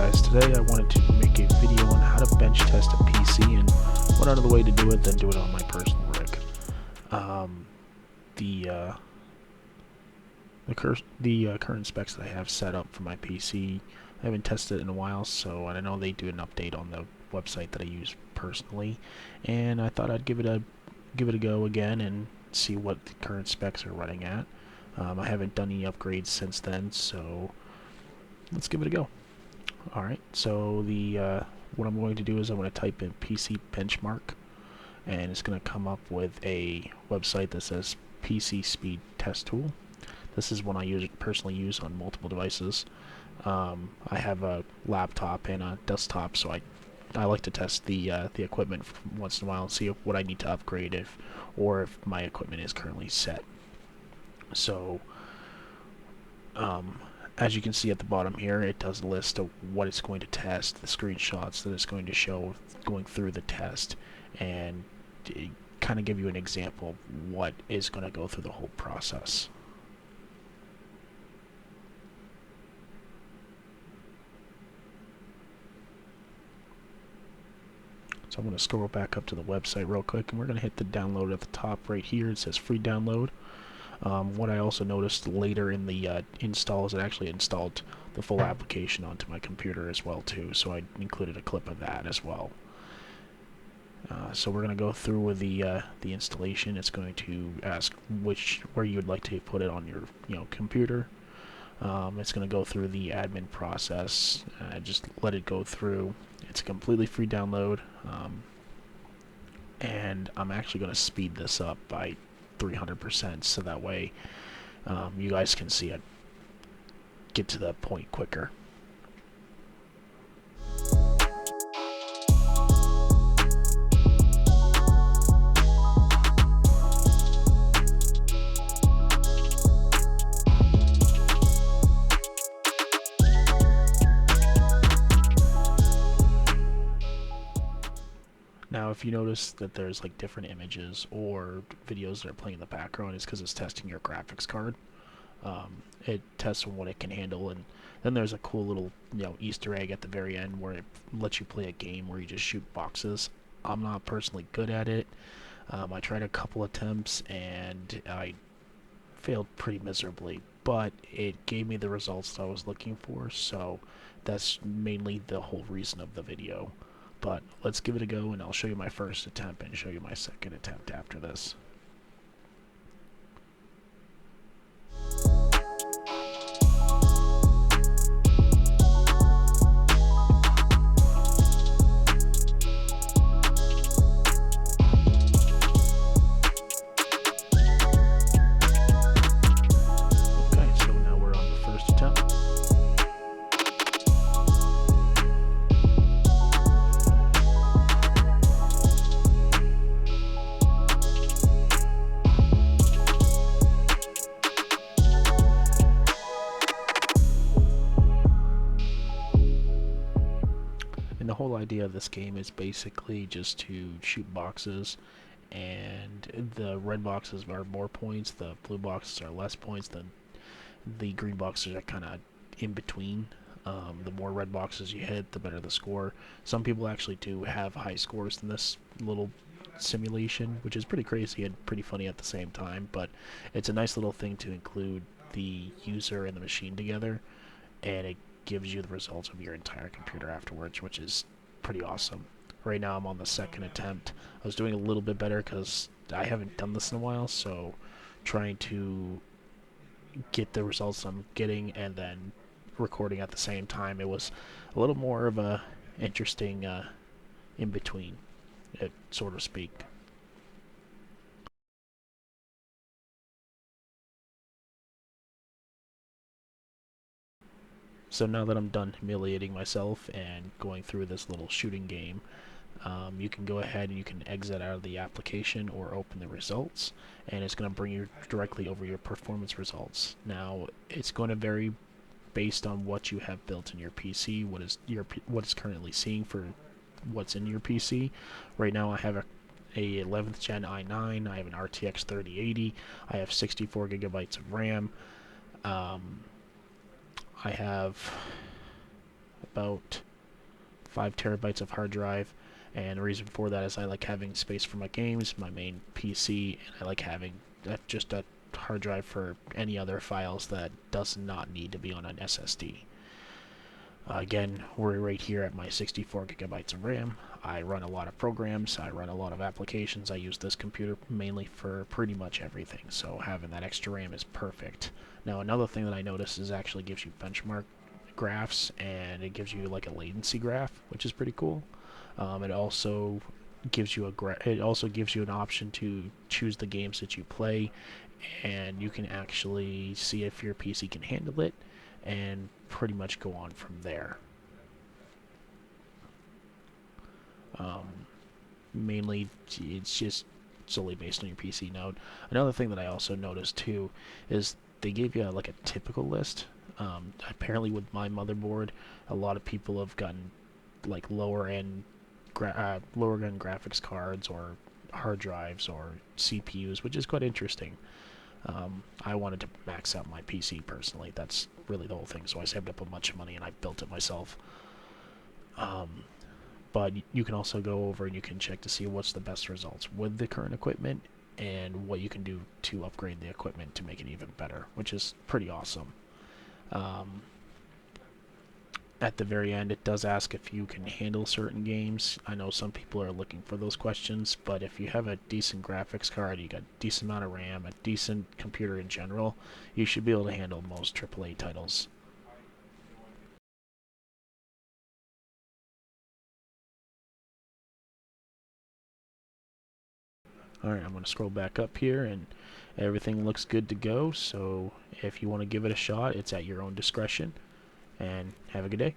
guys, today I wanted to make a video on how to bench test a PC, and what other way to do it than do it on my personal rig. Um, the current specs that I have set up for my PC, I haven't tested it in a while, so I know they do an update on the website that I use personally, and I thought I'd give it a go again and see what the current specs are running at. I haven't done any upgrades since then, so let's give it a go. Alright, so what I'm going to do is I'm going to type in PC benchmark, and it's going to come up with a website that says PC speed test tool. This is one I personally use on multiple devices. I have a laptop and a desktop, so I like to test the equipment once in a while and see what I need to upgrade or if my equipment is currently set. So as you can see at the bottom here, it does a list of what it's going to test, the screenshots that it's going to show going through the test, and kind of give you an example of what is going to go through the whole process. So I'm going to scroll back up to the website real quick, and we're going to hit the download at the top right here. It says free download. What I also noticed later in the install is it actually installed the full application onto my computer as well too, so I included a clip of that as well. So we're going to go through with the installation. It's going to ask where you would like to put it on your computer. It's going to go through the admin process. Just let it go through. It's a completely free download, and I'm actually going to speed this up by 300% so that way you guys can see it get to the point quicker. Now, if you notice that there's like different images or videos that are playing in the background, it's because it's testing your graphics card. It tests on what it can handle, and then there's a cool little Easter egg at the very end where it lets you play a game where you just shoot boxes. I'm not personally good at it. I tried a couple attempts and I failed pretty miserably, but it gave me the results that I was looking for, so that's mainly the whole reason of the video. But let's give it a go, and I'll show you my first attempt and show you my second attempt after this. Okay, so now we're on the first attempt. And the whole idea of this game is basically just to shoot boxes, and the red boxes are more points, the blue boxes are less points, the green boxes are kind of in between. The more red boxes you hit, the better the score. Some people actually do have high scores in this little simulation, which is pretty crazy and pretty funny at the same time, but it's a nice little thing to include the user and the machine together, and it gives you the results of your entire computer afterwards, which is pretty awesome. Right now I'm on the second attempt. I was doing a little bit better because I haven't done this in a while, so trying to get the results I'm getting and then recording at the same time, it was a little more of a interesting in between, so to speak. So now that I'm done humiliating myself and going through this little shooting game, you can go ahead and you can exit out of the application or open the results, and it's going to bring you directly over your performance results. Now, it's going to vary based on what you have built in your PC, what is currently seeing for what's in your PC. Right now I have a 11th gen i9, I have an RTX 3080, I have 64 gigabytes of RAM, I have about 5 terabytes of hard drive, and the reason for that is I like having space for my games, my main PC, and I like having just a hard drive for any other files that does not need to be on an SSD. Again, we're right here at my 64 gigabytes of RAM. I run a lot of programs, I run a lot of applications. I use this computer mainly for pretty much everything, so having that extra RAM is perfect. Now, another thing that I noticed is actually gives you benchmark graphs, and it gives you like a latency graph, which is pretty cool. It also gives you an option to choose the games that you play, and you can actually see if your PC can handle it, and pretty much go on from there. Um, Mainly, it's just solely based on your PC node. Another thing that I also noticed too is they gave you like a typical list. Apparently, with my motherboard, a lot of people have gotten like lower end graphics cards or hard drives or CPUs, which is quite interesting. I wanted to max out my PC personally. That's really the whole thing. So I saved up a bunch of money and I built it myself. Um, but you can also go over and you can check to see what's the best results with the current equipment and what you can do to upgrade the equipment to make it even better, which is pretty awesome. Um, at the very end, it does ask if you can handle certain games. I know some people are looking for those questions, but if you have a decent graphics card, you got a decent amount of RAM, a decent computer in general, you should be able to handle most AAA titles. Alright, I'm going to scroll back up here, and everything looks good to go, so if you want to give it a shot, it's at your own discretion, and have a good day.